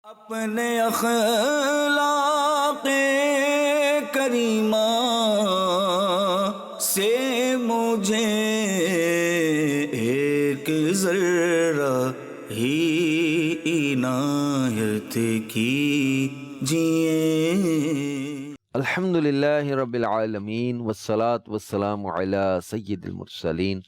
اپنے اخلاق کریمہ سے مجھے ایک ذرہ ہی عنایت کیجئے۔ الحمدللہ رب العالمین والصلاة والسلام علی سید المرسلین،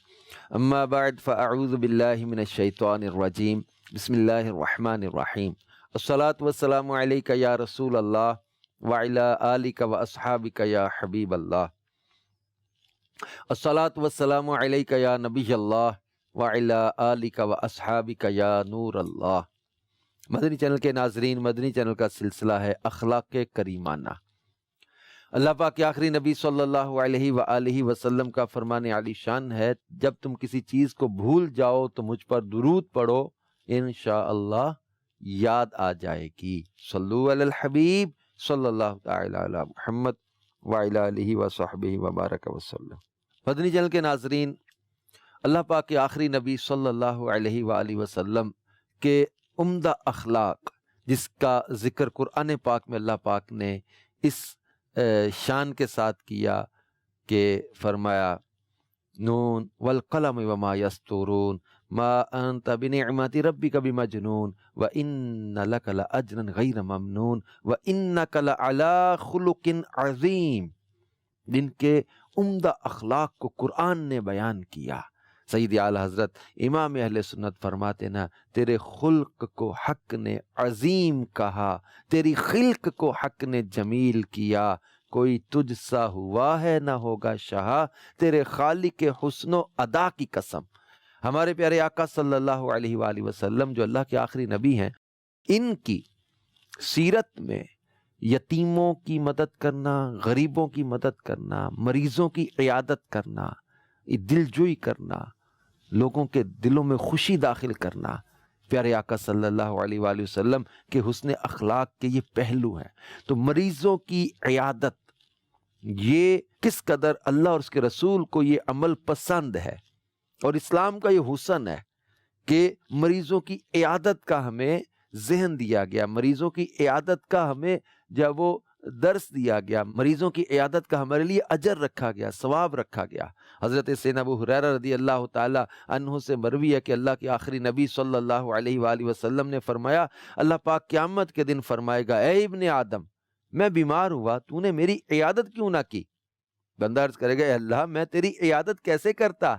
اما بعد فاعوذ باللہ من الشیطان الرجیم، بسم اللہ الرحمن الرحیم۔ الصلاة والسلام علیکہ یا رسول اللہ وعلی آلکہ واصحابکہ یا حبیب اللہ۔ الصلاة والسلام علیکہ یا نبی اللہ وعلی آلکہ واصحابکہ یا نور اللہ۔ مدنی چینل کے ناظرین، مدنی چینل کا سلسلہ ہے اخلاق کریمانہ۔ اللہ پاک کے آخری نبی صلی اللہ علیہ وآلہ وسلم کا فرمان عالی شان ہے، جب تم کسی چیز کو بھول جاؤ تو مجھ پر درود پڑھو، انشاءاللہ یاد آ جائے گی۔ صلو علی الحبیب صلی اللہ تعالی علی محمد وعلی آلہ وصحبہ وبارک وسلم۔ مدنی چینل کے ناظرین، اللہ پاک کے آخری نبی صلی اللہ علیہ وآلہ وسلم کے عمدہ اخلاق، جس کا ذکر قرآن پاک میں اللہ پاک نے اس شان کے ساتھ کیا کہ فرمایا نون والقلم وما یسطرون ما انت بنعمت ربک بمجنون وان لک لاجرا غیر ممنون وانک لعلی خلق عظیم، جن کے عمدہ اخلاق کو قرآن نے بیان کیا۔ سید اعلیٰ حضرت امام اہل سنت فرماتے نا، تیرے خلق کو حق نے عظیم کہا، تیری خلق کو حق نے جمیل کیا، کوئی تجھ سا ہوا ہے نہ ہوگا شہا، تیرے خالق حسن و ادا کی قسم۔ ہمارے پیارے آقا صلی اللہ علیہ وآلہ وسلم جو اللہ کے آخری نبی ہیں، ان کی سیرت میں یتیموں کی مدد کرنا، غریبوں کی مدد کرنا، مریضوں کی عیادت کرنا، دلجوئی کرنا، لوگوں کے دلوں میں خوشی داخل کرنا، پیارے آقا صلی اللہ علیہ وآلہ وسلم کے حسن اخلاق کے یہ پہلو ہیں۔ تو مریضوں کی عیادت، یہ کس قدر اللہ اور اس کے رسول کو یہ عمل پسند ہے، اور اسلام کا یہ حسن ہے کہ مریضوں کی عیادت کا ہمیں ذہن دیا گیا، مریضوں کی عیادت کا ہمیں جب وہ درس دیا گیا، مریضوں کی عیادت کا ہمارے لیے اجر رکھا گیا، ثواب رکھا گیا۔ حضرت سیدنا ابو ہریرہ رضی اللہ تعالی عنہ سے مروی ہے کہ اللہ کے آخری نبی صلی اللہ علیہ وآلہ وسلم نے فرمایا، اللہ پاک قیامت کے دن فرمائے گا، اے ابن آدم، میں بیمار ہوا، تو نے میری عیادت کیوں نہ کی؟ بندہ عرض کرے گا، اے اللہ، میں تیری عیادت کیسے کرتا،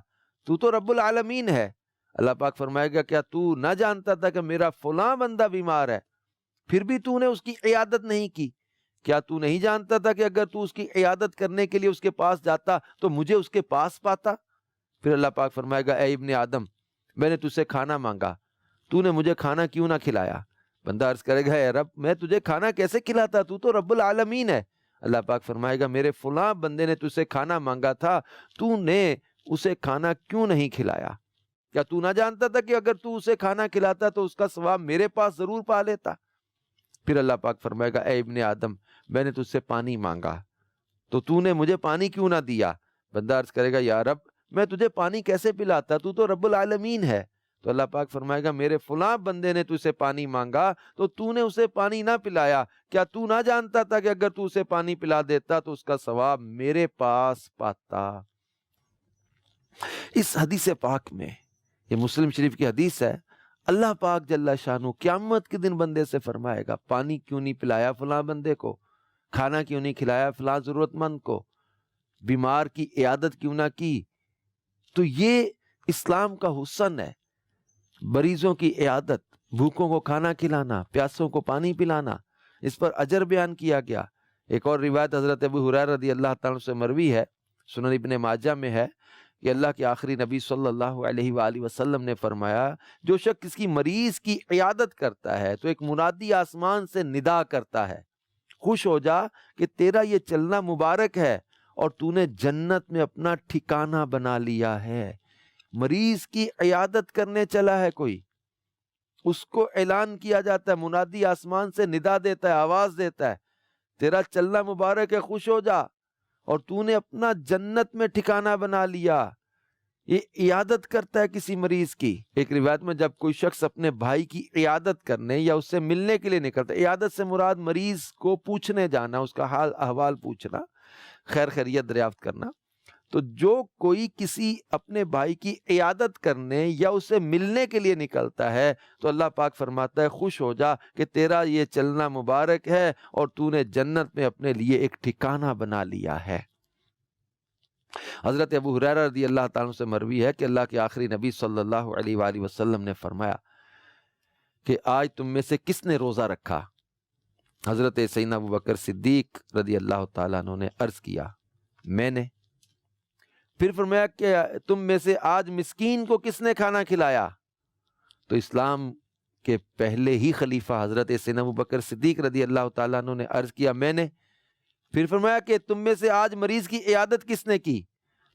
تو رب العالمین ہے۔ اللہ پاک فرمائے گا، کیا تو نہ جانتا تھا کہ میرا فلاں بندہ بیمار ہے، پھر بھی تو نے اس کی عیادت نہیں کی؟ کیا تو نہیں جانتا تھا کہ اگر تو اس کی عیادت کرنے کے لیے اس کے پاس جاتا تو مجھے اس کے پاس پاتا؟ پھر اللہ پاک فرمائے گا، اے ابن آدم، میں نے تجھ سے کھانا مانگا، تو نے مجھے کھانا کیوں نہ کھلایا؟ بندہ عرض کرے گا، اے رب، میں تجھے کھانا کیسے کھلاتا، تو رب العالمین ہے۔ اللہ پاک فرمائے گا، میرے فلاں بندے نے تجھ سے کھانا مانگا تھا، تو نے اسے کھانا کیوں نہیں کھلایا؟ کیا تو نہ جانتا تھا کہ اگر تو اسے کھانا کھلاتا تو اس کا ثواب میرے پاس ضرور پا لیتا؟ پھر اللہ پاک فرمائے گا، اے ابن آدم، میں نے تجھ سے پانی مانگا تو نے مجھے پانی کیوں نہ دیا؟ بندہ عرض کرے گا، یا رب، میں تجھے پانی کیسے پلاتا، تو رب العالمین ہے۔ تو اللہ پاک فرمائے گا، میرے فلاں بندے نے تجھ سے پانی مانگا تو نے اسے پانی نہ پلایا، کیا تو نہ جانتا تھا کہ اگر تو اسے پانی پلا دیتا تو اس کا ثواب میرے پاس پاتا؟ اس حدیث پاک میں، یہ مسلم شریف کی حدیث ہے، اللہ پاک جل شانہ قیامت کے دن بندے سے فرمائے گا، پانی کیوں نہیں پلایا فلاں بندے کو، کھانا کیوں نہیں کھلایا فلاں ضرورت مند کو، بیمار کی عیادت کیوں نہ کی؟ تو یہ اسلام کا حسن ہے، مریضوں کی عیادت، بھوکوں کو کھانا کھلانا، پیاسوں کو پانی پلانا، اس پر اجر بیان کیا گیا۔ ایک اور روایت حضرت ابو ہریرہ رضی اللہ تعالیٰ سے مروی ہے، سنن ابن ماجہ میں ہے، کہ اللہ کے آخری نبی صلی اللہ علیہ وآلہ وسلم نے فرمایا، جو شخص کسی مریض کی عیادت کرتا ہے تو ایک منادی آسمان سے ندا کرتا ہے، خوش ہو جا کہ تیرا یہ چلنا مبارک ہے اور تو نے جنت میں اپنا ٹھکانہ بنا لیا ہے۔ مریض کی عیادت کرنے چلا ہے کوئی، اس کو اعلان کیا جاتا ہے، منادی آسمان سے ندا دیتا ہے، آواز دیتا ہے، تیرا چلنا مبارک ہے، خوش ہو جا، اور تو نے اپنا جنت میں ٹھکانہ بنا لیا۔ یہ عیادت کرتا ہے کسی مریض کی. ایک روایت میں جب کوئی شخص اپنے بھائی کی عیادت کرنے یا اس سے ملنے کے لیے نکلتا ہے، عیادت سے مراد مریض کو پوچھنے جانا، اس کا حال احوال پوچھنا، خیر خیریت دریافت کرنا. تو جو کوئی کسی اپنے بھائی کی عیادت کرنے یا اسے ملنے کے لیے نکلتا ہے تو اللہ پاک فرماتا ہے خوش ہو جا کہ تیرا یہ چلنا مبارک ہے اور تو نے جنت میں اپنے لیے ایک ٹھکانہ بنا لیا ہے. حضرت ابو ہریرہ رضی اللہ تعالیٰ عنہ سے مروی ہے کہ اللہ کے آخری نبی صلی اللہ علیہ وآلہ وسلم نے فرمایا کہ آج تم میں سے کس نے روزہ رکھا؟ حضرت سیدنا ابو بکر صدیق رضی اللہ تعالیٰ عنہ نے عرض کیا میں نے. پھر فرمایا کہ تم میں سے آج مسکین کو کس نے کھانا کھلایا؟ تو اسلام کے پہلے ہی خلیفہ حضرت سیدنا ابو بکر صدیق رضی اللہ تعالیٰ عنہ نے عرض کیا میں نے. پھر فرمایا کہ تم میں سے آج مریض کی عیادت کس نے کی؟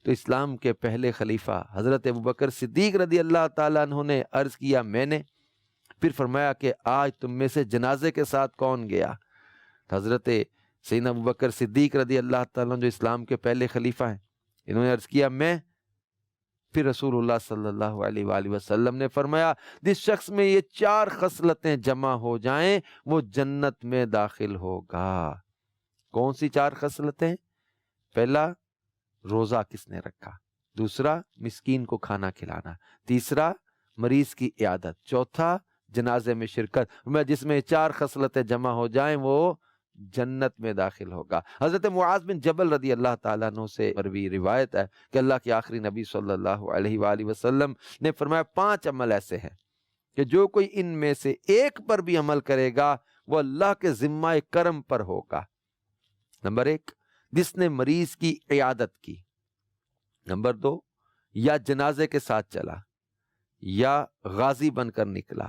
تو اسلام کے پہلے خلیفہ حضرت ابو بکر صدیق رضی اللہ تعالیٰ عنہ نے عرض کیا میں نے. پھر فرمایا کہ آج تم میں سے جنازے کے ساتھ کون گیا؟ حضرت سیدنا ابو بکر صدیق رضی اللہ تعالیٰ عنہ جو اسلام کے پہلے خلیفہ ہیں، انہوں نے عرض کیا میں. پھر رسول اللہ صلی اللہ علیہ وآلہ وسلم نے فرمایا جس شخص میں یہ 4 خصلتیں جمع ہو جائیں وہ جنت میں داخل ہوگا. کون سی 4 خصلتیں؟ پہلا، روزہ کس نے رکھا. دوسرا، مسکین کو کھانا کھلانا. تیسرا، مریض کی عیادت. چوتھا، جنازے میں شرکت. میں جس میں 4 خصلتیں جمع ہو جائیں وہ جنت میں داخل ہوگا. حضرت معاذ بن جبل رضی اللہ تعالیٰ عنہ سے مروی روایت ہے کہ اللہ کے آخری نبی صلی اللہ علیہ وآلہ وسلم نے فرمایا 5 عمل ایسے ہیں کہ جو کوئی ان میں سے ایک پر بھی عمل کرے گا وہ اللہ کے ذمہ کرم پر ہوگا. نمبر 1، جس نے مریض کی عیادت کی. نمبر 2، یا جنازے کے ساتھ چلا، یا غازی بن کر نکلا،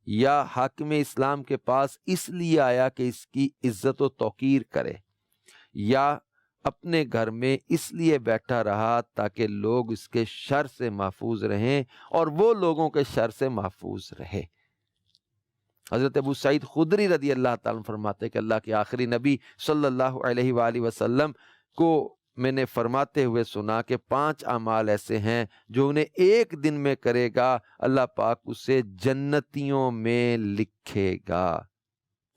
یا حاکم اسلام کے پاس اس لیے آیا کہ اس کی عزت و توقیر کرے، یا اپنے گھر میں اس لیے بیٹھا رہا تاکہ لوگ اس کے شر سے محفوظ رہیں اور وہ لوگوں کے شر سے محفوظ رہے. حضرت ابو سعید خدری رضی اللہ تعالیٰ عنہ فرماتے ہیں کہ اللہ کے آخری نبی صلی اللہ علیہ وآلہ وسلم کو میں نے فرماتے ہوئے سنا کہ 5 اعمال ایسے ہیں جو انہیں ایک دن میں کرے گا اللہ پاک اسے جنتیوں میں لکھے گا.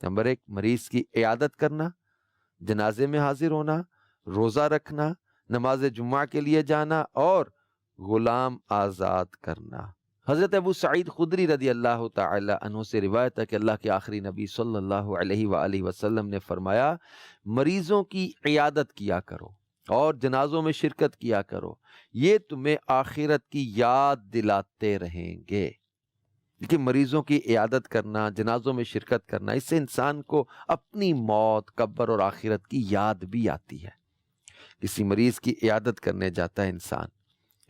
نمبر 1، مریض کی عیادت کرنا، جنازے میں حاضر ہونا، روزہ رکھنا، نماز جمعہ کے لیے جانا اور غلام آزاد کرنا. حضرت ابو سعید خدری رضی اللہ تعالی عنہ سے روایت ہے کہ اللہ کے آخری نبی صلی اللہ علیہ وآلہ وسلم نے فرمایا مریضوں کی عیادت کیا کرو اور جنازوں میں شرکت کیا کرو، یہ تمہیں آخرت کی یاد دلاتے رہیں گے. کہ مریضوں کی عیادت کرنا، جنازوں میں شرکت کرنا، اس سے انسان کو اپنی موت، قبر اور آخرت کی یاد بھی آتی ہے. کسی مریض کی عیادت کرنے جاتا ہے انسان،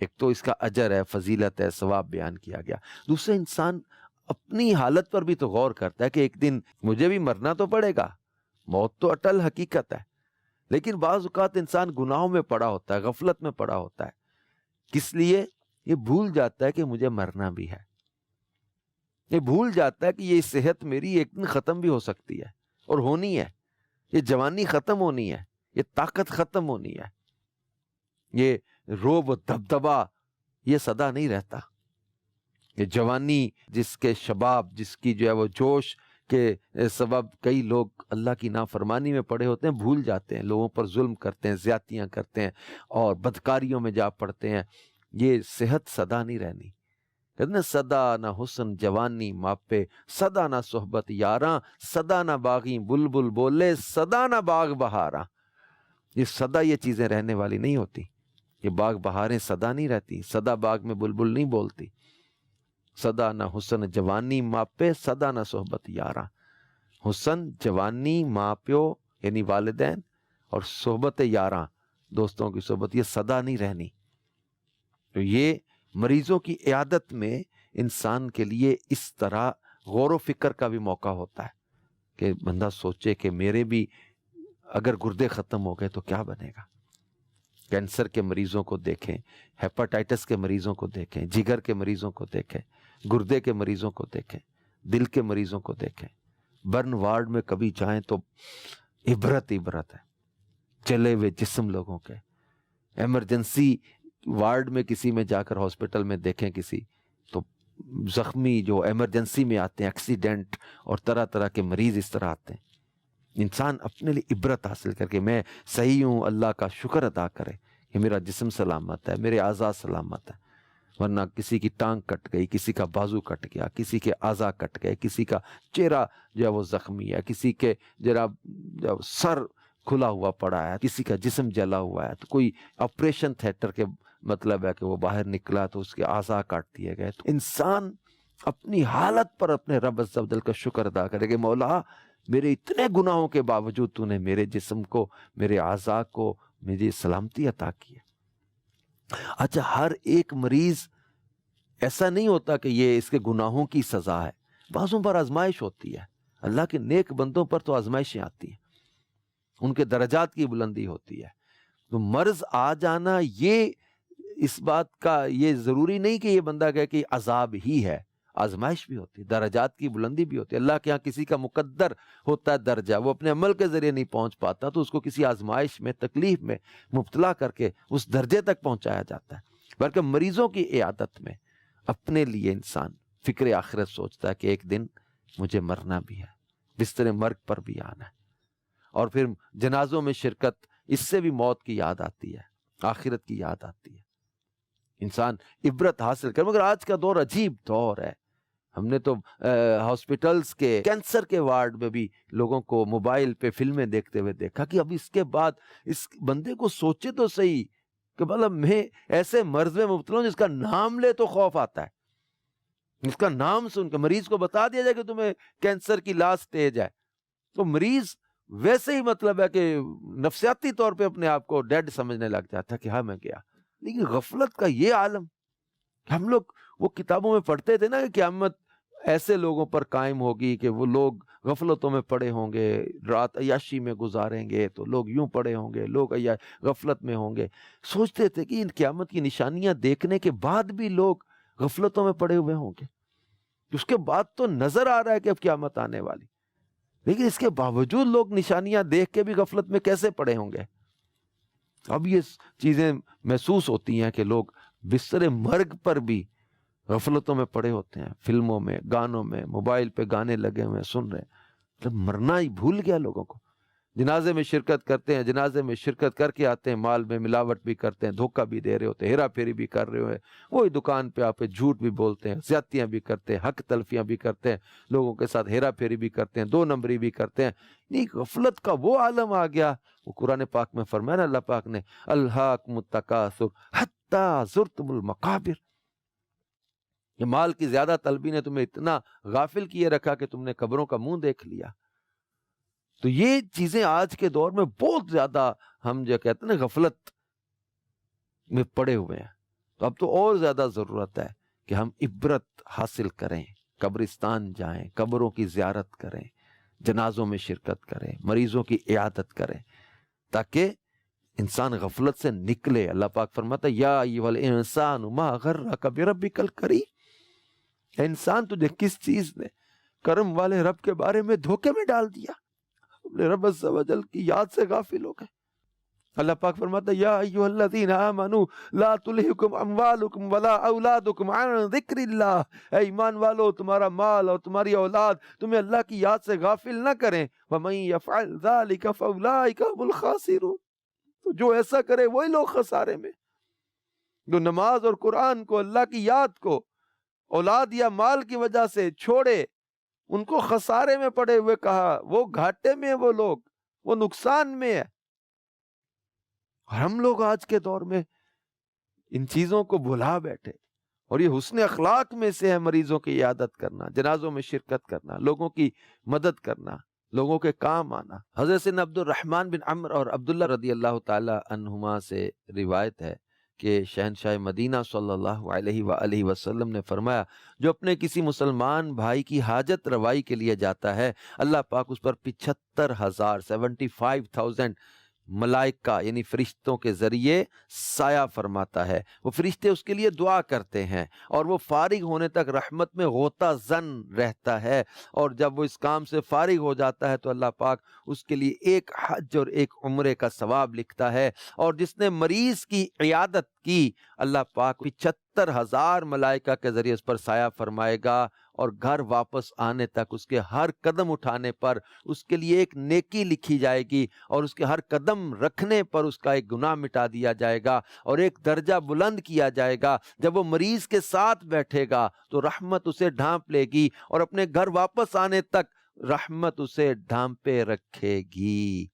ایک تو اس کا اجر ہے، فضیلت ہے، ثواب بیان کیا گیا. دوسرا، انسان اپنی حالت پر بھی تو غور کرتا ہے کہ ایک دن مجھے بھی مرنا تو پڑے گا. موت تو اٹل حقیقت ہے، لیکن بعض اوقات انسان گناہوں میں پڑا ہوتا ہے، غفلت میں پڑا ہوتا ہے. کس لیے؟ یہ بھول جاتا ہے کہ مجھے مرنا بھی ہے. یہ بھول جاتا ہے کہ یہ صحت میری ایک دن ختم بھی ہو سکتی ہے اور ہونی ہے. یہ جوانی ختم ہونی ہے، یہ طاقت ختم ہونی ہے. یہ روب و دبدبا یہ سدا نہیں رہتا. یہ جوانی، جس کے شباب، جس کی جو ہے وہ جوش کے سبب کئی لوگ اللہ کی نافرمانی میں پڑے ہوتے ہیں، بھول جاتے ہیں، لوگوں پر ظلم کرتے ہیں، زیادتیاں کرتے ہیں اور بدکاریوں میں جا پڑتے ہیں. یہ صحت سدا نہیں رہنی. کہتے ہیں سدا نہ حسن جوانی ماپے، سدا نہ صحبت یاراں، سدا نہ باغی بلبل بولے، سدا نہ باغ بہاراں. یہ سدا یہ چیزیں رہنے والی نہیں ہوتی. یہ باغ بہاریں سدا نہیں رہتی، سدا باغ میں بلبل نہیں بولتی. سدا نہ حسن جوانی ماپے، سدا نہ صحبت یاراں. حسن، جوانی، ماں پیو یعنی والدین اور صحبت یاراں، دوستوں کی صحبت، یہ سدا نہیں رہنی. تو یہ مریضوں کی عیادت میں انسان کے لیے اس طرح غور و فکر کا بھی موقع ہوتا ہے کہ بندہ سوچے کہ میرے بھی اگر گردے ختم ہو گئے تو کیا بنے گا. کینسر کے مریضوں کو دیکھیں، ہیپاٹائٹس کے مریضوں کو دیکھیں، جگر کے مریضوں کو دیکھیں، گردے کے مریضوں کو دیکھیں، دل کے مریضوں کو دیکھیں. برن وارڈ میں کبھی جائیں تو عبرت ہے. چلے ہوئے جسم لوگوں کے، ایمرجنسی وارڈ میں کسی میں جا کر ہاسپٹل میں دیکھیں کسی تو زخمی جو ایمرجنسی میں آتے ہیں، ایکسیڈنٹ اور طرح طرح کے مریض اس طرح آتے ہیں. انسان اپنے لیے عبرت حاصل کر کے میں صحیح ہوں، اللہ کا شکر ادا کرے کہ میرا جسم سلامت ہے، میرے اعضاء سلامت ہے. ورنہ کسی کی ٹانگ کٹ گئی، کسی کا بازو کٹ گیا، کسی کے اعضاء کٹ گئے، کسی کا چہرہ جو ہے وہ زخمی ہے، کسی کے جناب سر کھلا ہوا پڑا ہے، کسی کا جسم جلا ہوا ہے، تو کوئی آپریشن تھیٹر کے مطلب ہے کہ وہ باہر نکلا تو اس کے اعضاء کاٹ دیے گئے. تو انسان اپنی حالت پر اپنے رب عز و جل کا شکر ادا کرے کہ مولا میرے اتنے گناہوں کے باوجود تو نے میرے جسم کو، میرے اعضاء کو مجھے سلامتی عطا کی ہے. اچھا، ہر ایک مریض ایسا نہیں ہوتا کہ یہ اس کے گناہوں کی سزا ہے. بعضوں پر آزمائش ہوتی ہے. اللہ کے نیک بندوں پر تو آزمائشیں آتی ہیں، ان کے درجات کی بلندی ہوتی ہے. تو مرض آ جانا یہ اس بات کا یہ ضروری نہیں کہ یہ بندہ کہے کہ عذاب ہی ہے. آزمائش بھی ہوتی ہے، درجات کی بلندی بھی ہوتی ہے. اللہ کے ہاں کسی کا مقدر ہوتا ہے درجہ، وہ اپنے عمل کے ذریعے نہیں پہنچ پاتا تو اس کو کسی آزمائش میں، تکلیف میں مبتلا کر کے اس درجے تک پہنچایا جاتا ہے. بلکہ مریضوں کی عیادت میں اپنے لیے انسان فکر آخرت سوچتا ہے کہ ایک دن مجھے مرنا بھی ہے، بستر مرگ پر بھی آنا ہے. اور پھر جنازوں میں شرکت، اس سے بھی موت کی یاد آتی ہے، آخرت کی یاد آتی ہے. انسان عبرت حاصل کر. مگر آج کا دور عجیب دور ہے. ہم نے تو ہاسپٹلز کے کینسر کے وارڈ میں بھی لوگوں کو موبائل پہ فلمیں دیکھتے ہوئے دیکھا کہ اب اس کے بعد اس بندے کو سوچے تو صحیح کہ مطلب میں ایسے مرض میں مبتلا ہوں جس کا نام لے تو خوف آتا ہے. اس کا نام سن کے مریض کو بتا دیا جائے کہ تمہیں کینسر کی لاسٹ سٹیج ہے تو مریض ویسے ہی مطلب ہے کہ نفسیاتی طور پہ اپنے آپ کو ڈیڈ سمجھنے لگ جاتا ہے کہ ہاں میں گیا. لیکن غفلت کا یہ عالم، ہم لوگ وہ کتابوں میں پڑھتے تھے نا کہ قیامت ایسے لوگوں پر قائم ہوگی کہ وہ لوگ غفلتوں میں پڑے ہوں گے، رات عیاشی میں گزاریں گے تو لوگ یوں پڑے ہوں گے، لوگ غفلت میں ہوں گے. سوچتے تھے کہ ان قیامت کی نشانیاں دیکھنے کے بعد بھی لوگ غفلتوں میں پڑے ہوئے ہوں گے. اس کے بعد تو نظر آ رہا ہے کہ اب قیامت آنے والی، لیکن اس کے باوجود لوگ نشانیاں دیکھ کے بھی غفلت میں کیسے پڑے ہوں گے. اب یہ چیزیں محسوس ہوتی ہیں کہ لوگ بستر مرگ پر بھی غفلتوں میں پڑے ہوتے ہیں، فلموں میں، گانوں میں، موبائل پہ گانے لگے ہوئے سن رہے ہیں. مطلب مرنا ہی بھول گیا لوگوں کو. جنازے میں شرکت کرتے ہیں، جنازے میں شرکت کر کے آتے ہیں، مال میں ملاوٹ بھی کرتے ہیں، دھوکہ بھی دے رہے ہوتے ہیں، ہیرا پھیری بھی کر رہے ہوئے، وہی دکان پہ آپ جھوٹ بھی بولتے ہیں، زیادتیاں بھی کرتے ہیں، حق تلفیاں بھی کرتے ہیں، لوگوں کے ساتھ ہیرا پھیری بھی کرتے ہیں، 2 نمبری بھی کرتے ہیں. نہیں، غفلت کا وہ عالم آ گیا. وہ قرآن پاک میں فرمایا نا اللہ پاک نے، الہاکم التکاثر حتی زرتم المقابر. یہ مال کی زیادہ طلبی نے تمہیں اتنا غافل کیے رکھا کہ تم نے قبروں کا منہ دیکھ لیا. تو یہ چیزیں آج کے دور میں بہت زیادہ ہم جو کہتے ہیں نا غفلت میں پڑے ہوئے ہیں. تو اب تو اور زیادہ ضرورت ہے کہ ہم عبرت حاصل کریں، قبرستان جائیں، قبروں کی زیارت کریں، جنازوں میں شرکت کریں، مریضوں کی عیادت کریں، تاکہ انسان غفلت سے نکلے. اللہ پاک فرماتا ہے یا ایھا الانسان ما غرک بربک الکریم. اے انسان تجھے کس چیز نے کرم والے رب کے بارے میں دھوکے میں ڈال دیا؟ اپنے رب عز و جل کی یاد سے غافل ہو گئے. اللہ پاک فرماتا ہے یا ایھا الذین آمنوا لا تلہکم اموالکم ولا اولادکم عن ذکر اللہ. اے ایمان والو، تمہارا مال اور تمہاری اولاد تمہیں اللہ کی یاد سے غافل نہ کریں. ومن یفعل ذلک فاولئک هم الخاسرون. تو جو ایسا کرے وہی لوگ خسارے میں. جو نماز اور قرآن کو، اللہ کی یاد کو اولاد یا مال کی وجہ سے چھوڑے، ان کو خسارے میں پڑے ہوئے کہا. وہ گھاٹے میں، وہ لوگ وہ نقصان میں ہے. اور ہم لوگ آج کے دور میں ان چیزوں کو بھلا بیٹھے. اور یہ حسن اخلاق میں سے ہے مریضوں کی عیادت کرنا، جنازوں میں شرکت کرنا، لوگوں کی مدد کرنا، لوگوں کے کام آنا. حضرت سیدنا عبد الرحمن بن عمرو اور عبداللہ رضی اللہ تعالی عنہما سے روایت ہے کہ شہنشاہ مدینہ صلی اللہ علیہ وآلہ وسلم نے فرمایا، جو اپنے کسی مسلمان بھائی کی حاجت روائی کے لیے جاتا ہے، اللہ پاک اس پر 75,000 75,000 ملائکہ یعنی فرشتوں کے ذریعے سایہ فرماتا ہے، وہ فرشتے اس کے لیے دعا کرتے ہیں اور وہ فارغ ہونے تک رحمت میں غوطہ زن رہتا ہے، اور جب وہ اس کام سے فارغ ہو جاتا ہے تو اللہ پاک اس کے لیے ایک حج اور ایک عمرے کا ثواب لکھتا ہے۔ اور جس نے مریض کی عیادت کی، اللہ پاک 75,000 ملائکہ کے ذریعے اس پر سایہ فرمائے گا، اور گھر واپس آنے تک اس کے ہر قدم اٹھانے پر اس کے لیے ایک نیکی لکھی جائے گی، اور اس کے ہر قدم رکھنے پر اس کا ایک گناہ مٹا دیا جائے گا اور ایک درجہ بلند کیا جائے گا۔ جب وہ مریض کے ساتھ بیٹھے گا تو رحمت اسے ڈھانپ لے گی، اور اپنے گھر واپس آنے تک رحمت اسے ڈھانپے رکھے گی۔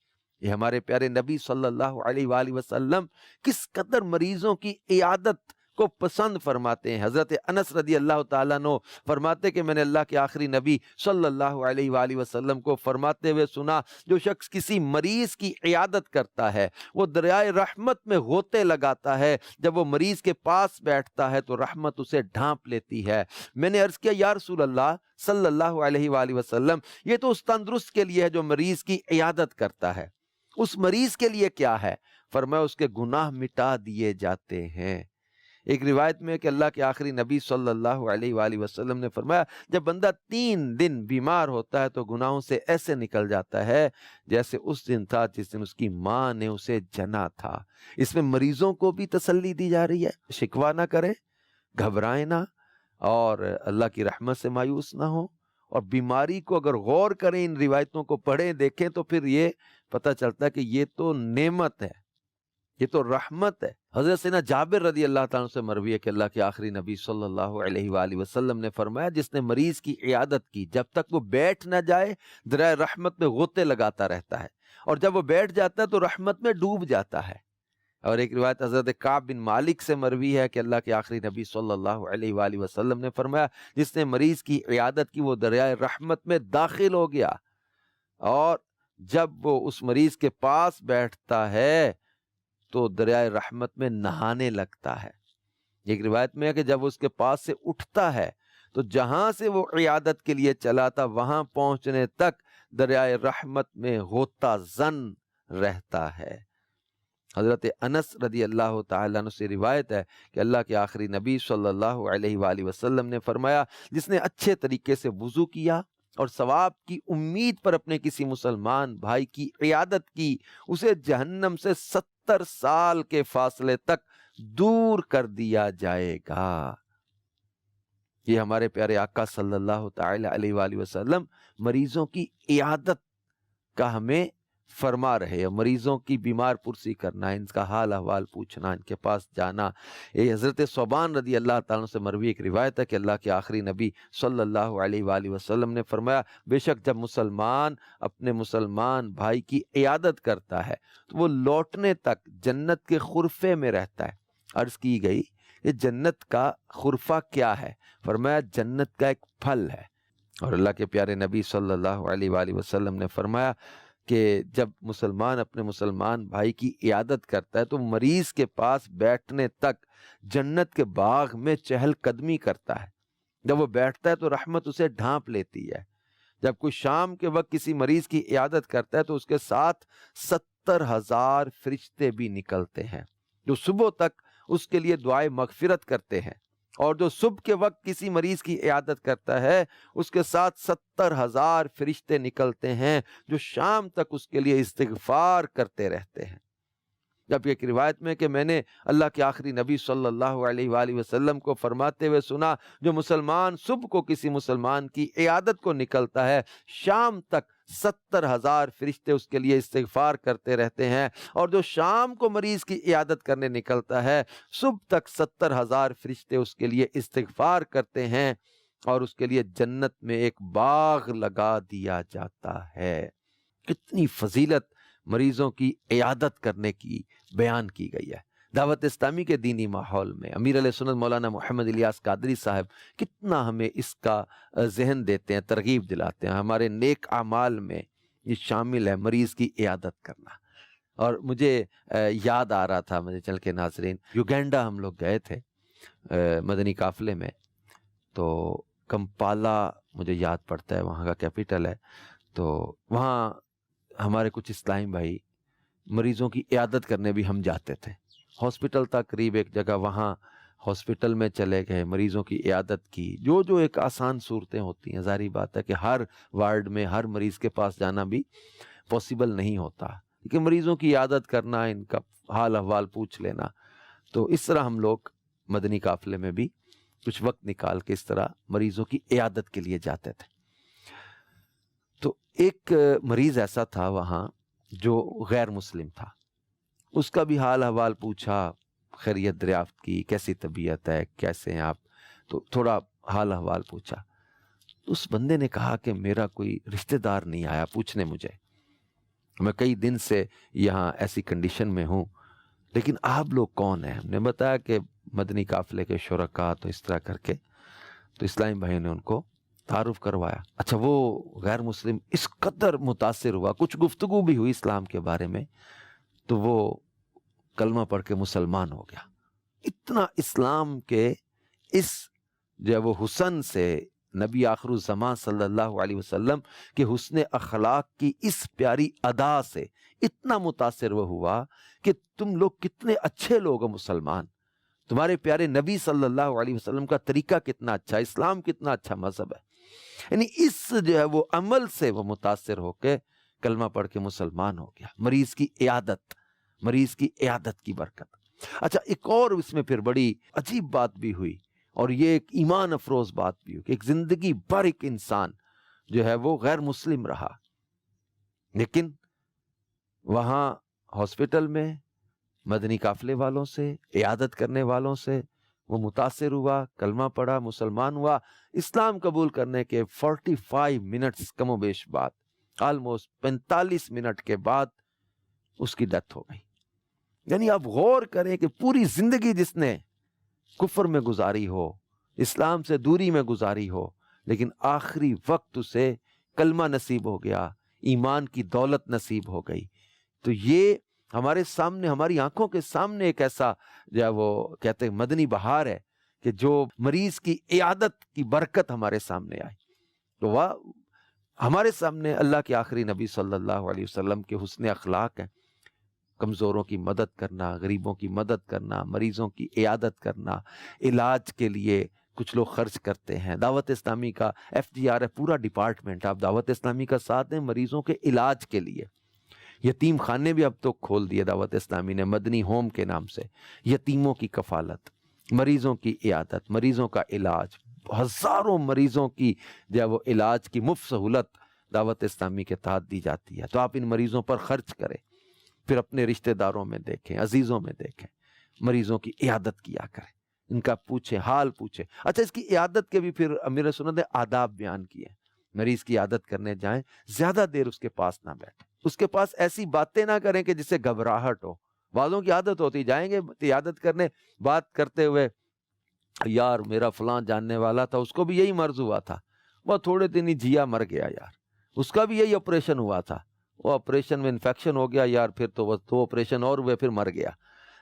یہ ہمارے پیارے نبی صلی اللہ علیہ وآلہ وسلم کس قدر مریضوں کی عیادت کو پسند فرماتے ہیں۔ حضرت انس رضی اللہ تعالیٰ عنہ فرماتے کہ میں نے اللہ کے آخری نبی صلی اللہ علیہ وآلہ وسلم کو فرماتے ہوئے سنا، جو شخص کسی مریض کی عیادت کرتا ہے وہ دریائے رحمت میں غوطے لگاتا ہے، جب وہ مریض کے پاس بیٹھتا ہے تو رحمت اسے ڈھانپ لیتی ہے۔ میں نے عرض کیا یا رسول اللہ صلی اللہ علیہ وآلہ وسلم، یہ تو اس تندرست کے لیے ہے جو مریض کی عیادت کرتا ہے، اس مریض کے لیے کیا ہے؟ فرمایا اس کے گناہ مٹا دیے جاتے ہیں۔ ایک روایت میں کہ اللہ کے آخری نبی صلی اللہ علیہ وآلہ وسلم نے فرمایا جب بندہ 3 دن بیمار ہوتا ہے تو گناہوں سے ایسے نکل جاتا ہے جیسے اس دن تھا جس دن اس کی ماں نے اسے جنا تھا۔ اس میں مریضوں کو بھی تسلی دی جا رہی ہے، شکوہ نہ کریں، گھبرائیں نہ، اور اللہ کی رحمت سے مایوس نہ ہوں، اور بیماری کو اگر غور کریں، ان روایتوں کو پڑھیں دیکھیں تو پھر یہ پتہ چلتا ہے کہ یہ تو نعمت ہے، یہ تو رحمت ہے۔ حضرت سیدنا جابر رضی اللہ تعالیٰ سے مروی ہے کہ اللہ کے آخری نبی صلی اللہ علیہ وآلہ وسلم نے فرمایا جس نے مریض کی عیادت کی جب تک وہ بیٹھ نہ جائے دریائے رحمت میں غوطے لگاتا رہتا ہے، اور جب وہ بیٹھ جاتا ہے تو رحمت میں ڈوب جاتا ہے۔ اور ایک روایت حضرت کعب بن مالک سے مروی ہے کہ اللہ کے آخری نبی صلی اللہ علیہ وآلہ وسلم نے فرمایا جس نے مریض کی عیادت کی وہ دریائے رحمت میں داخل ہو گیا، اور جب وہ اس مریض کے پاس بیٹھتا ہے تو دریائے رحمت میں نہانے لگتا ہے۔ ایک روایت میں ہے کہ جب اس کے پاس سے اٹھتا ہے تو جہاں سے وہ عیادت کے لیے چلا تھا وہاں پہنچنے تک دریائے رحمت میں غوطہ زن رہتا ہے۔ حضرت انس رضی اللہ تعالیٰ عنہ سے روایت ہے کہ اللہ کے آخری نبی صلی اللہ علیہ وآلہ وسلم نے فرمایا جس نے اچھے طریقے سے وضو کیا اور ثواب کی امید پر اپنے کسی مسلمان بھائی کی عیادت کی، اسے جہنم سے 70 سال کے فاصلے تک دور کر دیا جائے گا۔ یہ ہمارے پیارے آقا صلی اللہ تعالی علیہ وآلہ وسلم مریضوں کی عیادت کا ہمیں فرما رہے ہیں، مریضوں کی بیمار پرسی کرنا، ان کا حال احوال پوچھنا، ان کے پاس جانا۔ یہ حضرت ثوبان رضی اللہ تعالیٰ سے مروی ایک روایت ہے کہ اللہ کے آخری نبی صلی اللہ علیہ وآلہ وسلم نے فرمایا بے شک جب مسلمان اپنے مسلمان بھائی کی عیادت کرتا ہے تو وہ لوٹنے تک جنت کے خرفے میں رہتا ہے۔ عرض کی گئی یہ جنت کا خرفہ کیا ہے؟ فرمایا جنت کا ایک پھل ہے، اور اللہ کے پیارے نبی صلی اللہ علیہ وآلہ وسلم نے فرمایا کہ جب مسلمان اپنے مسلمان بھائی کی عیادت کرتا ہے تو مریض کے پاس بیٹھنے تک جنت کے باغ میں چہل قدمی کرتا ہے۔ جب وہ بیٹھتا ہے تو رحمت اسے ڈھانپ لیتی ہے۔ جب کوئی شام کے وقت کسی مریض کی عیادت کرتا ہے تو اس کے ساتھ 70,000 فرشتے بھی نکلتے ہیں جو صبح تک اس کے لیے دعائے مغفرت کرتے ہیں، اور جو صبح کے وقت کسی مریض کی عیادت کرتا ہے اس کے ساتھ 70,000 فرشتے نکلتے ہیں جو شام تک اس کے لیے استغفار کرتے رہتے ہیں۔ جب ایک روایت میں کہ میں نے اللہ کے آخری نبی صلی اللہ علیہ وآلہ وسلم کو فرماتے ہوئے سنا جو مسلمان صبح کو کسی مسلمان کی عیادت کو نکلتا ہے شام تک 70,000 فرشتے اس کے لیے استغفار کرتے رہتے ہیں، اور جو شام کو مریض کی عیادت کرنے نکلتا ہے صبح تک 70,000 فرشتے اس کے لیے استغفار کرتے ہیں، اور اس کے لیے جنت میں ایک باغ لگا دیا جاتا ہے۔ کتنی فضیلت مریضوں کی عیادت کرنے کی بیان کی گئی ہے۔ دعوت اسلامی کے دینی ماحول میں امیر علیہ سنت مولانا محمد الیاس قادری صاحب کتنا ہمیں اس کا ذہن دیتے ہیں، ترغیب دلاتے ہیں۔ ہمارے نیک اعمال میں یہ شامل ہے مریض کی عیادت کرنا۔ اور مجھے یاد آ رہا تھا مجھے چل کے ناظرین، یوگینڈا ہم لوگ گئے تھے مدنی قافلے میں، تو کمپالا مجھے یاد پڑتا ہے وہاں کا کیپٹل ہے، تو وہاں ہمارے کچھ اسلامی بھائی مریضوں کی عیادت کرنے بھی ہم جاتے تھے، ہاسپٹل تک قریب ایک جگہ وہاں ہاسپٹل میں چلے گئے، مریضوں کی عیادت کی، جو ایک آسان صورتیں ہوتی ہیں۔ ظاہری بات ہے کہ ہر وارڈ میں ہر مریض کے پاس جانا بھی پاسبل نہیں ہوتا، لیکن مریضوں کی عیادت کرنا، ان کا حال احوال پوچھ لینا، تو اس طرح ہم لوگ مدنی قافلے میں بھی کچھ وقت نکال کے اس طرح مریضوں کی عیادت کے لیے جاتے تھے۔ تو ایک مریض ایسا تھا وہاں جو غیر مسلم تھا، اس کا بھی حال احوال پوچھا، خیریت دریافت کی، کیسی طبیعت ہے، کیسے ہیں آپ، تو تھوڑا حال احوال پوچھا۔ تو اس بندے نے کہا کہ میرا کوئی رشتہ دار نہیں آیا پوچھنے مجھے، میں کئی دن سے یہاں ایسی کنڈیشن میں ہوں، لیکن آپ لوگ کون ہیں؟ ہم نے بتایا کہ مدنی قافلے کے شرکا، تو اس طرح کر کے تو اسلامی بھائی نے ان کو تعارف کروایا۔ اچھا، وہ غیر مسلم اس قدر متاثر ہوا، کچھ گفتگو بھی ہوئی اسلام کے بارے میں، تو وہ کلمہ پڑھ کے مسلمان ہو گیا۔ اتنا اسلام کے اس جو ہے وہ حسن سے، نبی آخر الزمان صلی اللہ علیہ وسلم کے حسن اخلاق کی اس پیاری ادا سے اتنا متاثر وہ ہوا کہ تم لوگ کتنے اچھے لوگ ہو مسلمان، تمہارے پیارے نبی صلی اللہ علیہ وسلم کا طریقہ کتنا اچھا، اسلام کتنا اچھا مذہب ہے۔ یعنی اس جو ہے وہ عمل سے وہ متاثر ہو کے کلمہ پڑھ کے مسلمان ہو گیا۔ مریض کی عیادت کی برکت۔ اچھا، ایک اور اس میں پھر بڑی عجیب بات بھی ہوئی، اور یہ ایک ایمان افروز بات بھی ہوئی کہ ایک زندگی بھر ایک انسان جو ہے وہ غیر مسلم رہا، لیکن وہاں ہاسپٹل میں مدنی قافلے والوں سے، عیادت کرنے والوں سے وہ متاثر ہوا، کلمہ پڑھا، مسلمان ہوا۔ اسلام قبول کرنے کے 45 منٹس کم و بیش بعد، آلموسٹ 45 منٹ کے بعد اس کی ڈیتھ ہو گئی۔ یعنی آپ غور کریں کہ پوری زندگی جس نے کفر میں گزاری ہو، اسلام سے دوری میں گزاری ہو، لیکن آخری وقت اسے کلمہ نصیب ہو گیا، ایمان کی دولت نصیب ہو گئی، تو یہ ہمارے سامنے، ہماری آنکھوں کے سامنے ایک ایسا جو ہے وہ کہتے ہیں مدنی بہار ہے کہ جو مریض کی عیادت کی برکت ہمارے سامنے آئی۔ تو وہ ہمارے سامنے اللہ کے آخری نبی صلی اللہ علیہ وسلم کے حسن اخلاق ہیں، کمزوروں کی مدد کرنا، غریبوں کی مدد کرنا، مریضوں کی عیادت کرنا، علاج کے لیے کچھ لوگ خرچ کرتے ہیں۔ دعوت اسلامی کا FGR ہے، پورا ڈپارٹمنٹ، آپ دعوت اسلامی کا ساتھ دیں مریضوں کے علاج کے لیے۔ یتیم خانے بھی اب تو کھول دیے دعوت اسلامی نے مدنی ہوم کے نام سے، یتیموں کی کفالت، مریضوں کی عیادت، مریضوں کا علاج، ہزاروں مریضوں کی جو ہے وہ علاج کی مفت سہولت دعوت اسلامی کے تحت دی جاتی ہے۔ تو آپ ان مریضوں پر خرچ کریں، پھر اپنے رشتہ داروں میں دیکھیں، عزیزوں میں دیکھیں، مریضوں کی عیادت کیا کریں، ان کا پوچھیں، حال پوچھیں۔ اچھا، اس کی عیادت کے بھی پھر امیر سنت نے آداب بیان کیے۔ مریض کی عیادت کرنے جائیں، زیادہ دیر اس کے پاس نہ بیٹھیں، اس کے پاس ایسی باتیں نہ کریں کہ جس سے گھبراہٹ ہو۔ بعضوں کی عادت ہوتی، جائیں گے عیادت کرنے، بات کرتے ہوئے، یار میرا فلاں جاننے والا تھا، اس کو بھی یہی مرض ہوا تھا، وہ تھوڑے دن ہی جیا مر گیا یار، اس کا بھی یہی آپریشن ہوا تھا، وہ آپریشن میں انفیکشن ہو گیا یار، پھر تو وہ دو آپریشن اور ہوئے، پھر مر گیا۔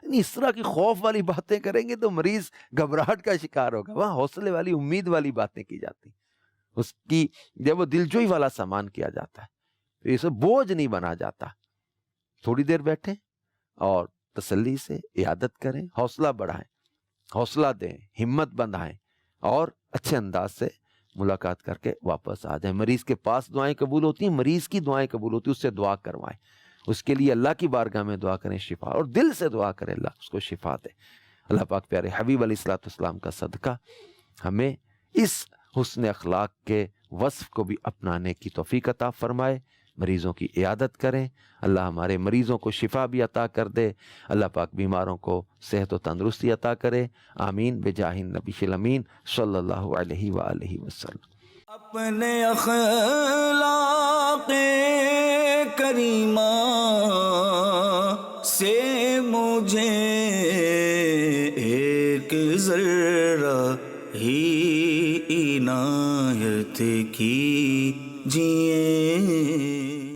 اس طرح کی خوف والی باتیں کریں گے تو مریض گھبراہٹ کا شکار ہوگا۔ وہاں حوصلے والی، امید والی باتیں کی جاتی، اس کی جب وہ دلجوئی والا سامان کیا جاتا ہے، تو اسے بوجھ نہیں بنا جاتا۔ تھوڑی دیر بیٹھیں اور تسلی سے عیادت کریں، حوصلہ بڑھائیں، حوصلہ دیں، ہمت بندھائیں، اور اچھے انداز سے ملاقات کر کے واپس آ جائیں۔ مریض کے پاس دعائیں قبول ہوتی ہیں، مریض کی دعائیں قبول ہوتی ہیں، اس سے دعا کروائیں، اس کے لیے اللہ کی بارگاہ میں دعا کریں شفا، اور دل سے دعا کریں اللہ اس کو شفا دے۔ اللہ پاک پیارے حبیب علیہ الصلوۃ والسلام کا صدقہ ہمیں اس حسن اخلاق کے وصف کو بھی اپنانے کی توفیق عطا فرمائے۔ مریضوں کی عیادت کریں، اللہ ہمارے مریضوں کو شفا بھی عطا کر دے، اللہ پاک بیماروں کو صحت و تندرستی عطا کرے، آمین بجاہ النبی الامین صلی اللہ علیہ وآلہ وسلم۔ اپنے اخلاق کریمہ سے مجھے ایک ذرہ ہی عنایت کیجئے۔